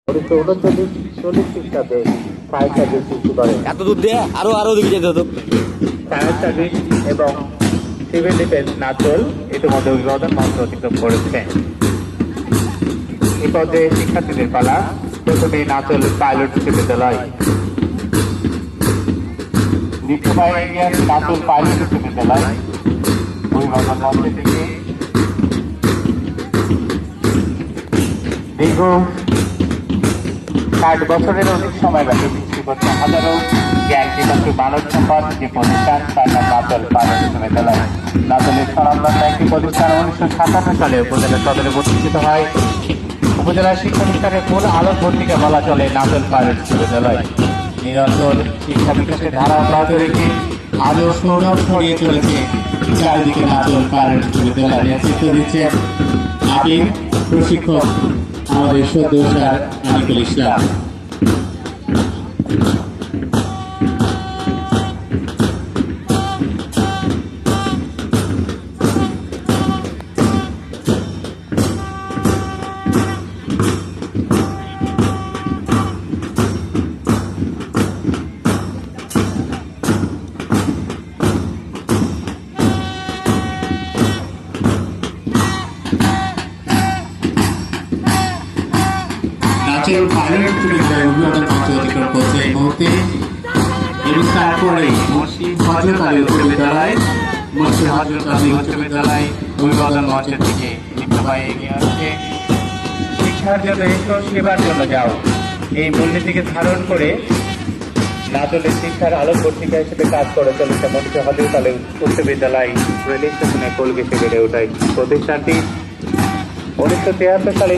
1939-40 খ্রিস্টাব্দে fire service সৃষ্টি করে। এত দূর দিয়ে আরো দিকে যেতে হতো। ফায়ার সার্ভিস এবং সিভিল ডিফেন্স নাচল ইতিমধ্যে অভিবাদন মঞ্চ অতিক্রম করেছে। এই পর্যায়ে শিক্ষার্থীদের পালা। প্রথমে নাচল পাইলট উচ্চ বিদ্যালয়, দ্বিতীয় নাচল পাইলট উচ্চ বিদ্যালয় অভিবাদন মঞ্চ থেকে দীর্ঘ 60 বছরের অধিক সময় ব্যাপী সৃষ্টি করছে হাজারো জ্ঞান বিকাশ মানব সম্পদ যে প্রতিষ্ঠান তার নাম নাচল পাইলট উচ্চ বিদ্যালয়। নাচলের স্বনামধন্য একটি প্রতিষ্ঠান 1957 সালে উপজেলা সদরে প্রতিষ্ঠিত হয়। উপজেলা শিক্ষা প্রতিষ্ঠানের মূল আলোক ভর্তিকে বলা চলে নাচল পাইলট উচ্চ বিদ্যালয়। নিরন্তর শিক্ষা বিকাশের ধারা অব্যাহত রেখে আজও সৌরভ ছড়িয়ে চলেছে চারিদিকে নাচল পাইলট উচ্চ বিদ্যালয়। নেতৃত্ব দিচ্ছে আপিল প্রশিক্ষক আমাদের সদ্য স্যার আনিকুল ইসলাম। নাচল পাইলট উচ্চ বিদ্যালয় অভিবাদন মঞ্চ অতিক্রম করছে এই মুহূর্তে এবং তারপরে মসজিদ হযরত আলী উচ্চ বিদ্যালয় উচ্চ বিদ্যালয় অভিবাদন মঞ্চের দিকে সবাই এগিয়ে আসছে। শিক্ষার জন্য এসো, সেবার জন্য যাও, এই মূলনীতিকে ধারণ করে নাচলের শিক্ষার আলোক পত্রিকা হিসেবে কাজ করে চলেছে মসজিদ হযরত আলী উচ্চ বিদ্যালয় রেল স্টেশনে কোলগেটে বেড়ে ওঠায়। প্রতিষ্ঠানটি 1973 সালে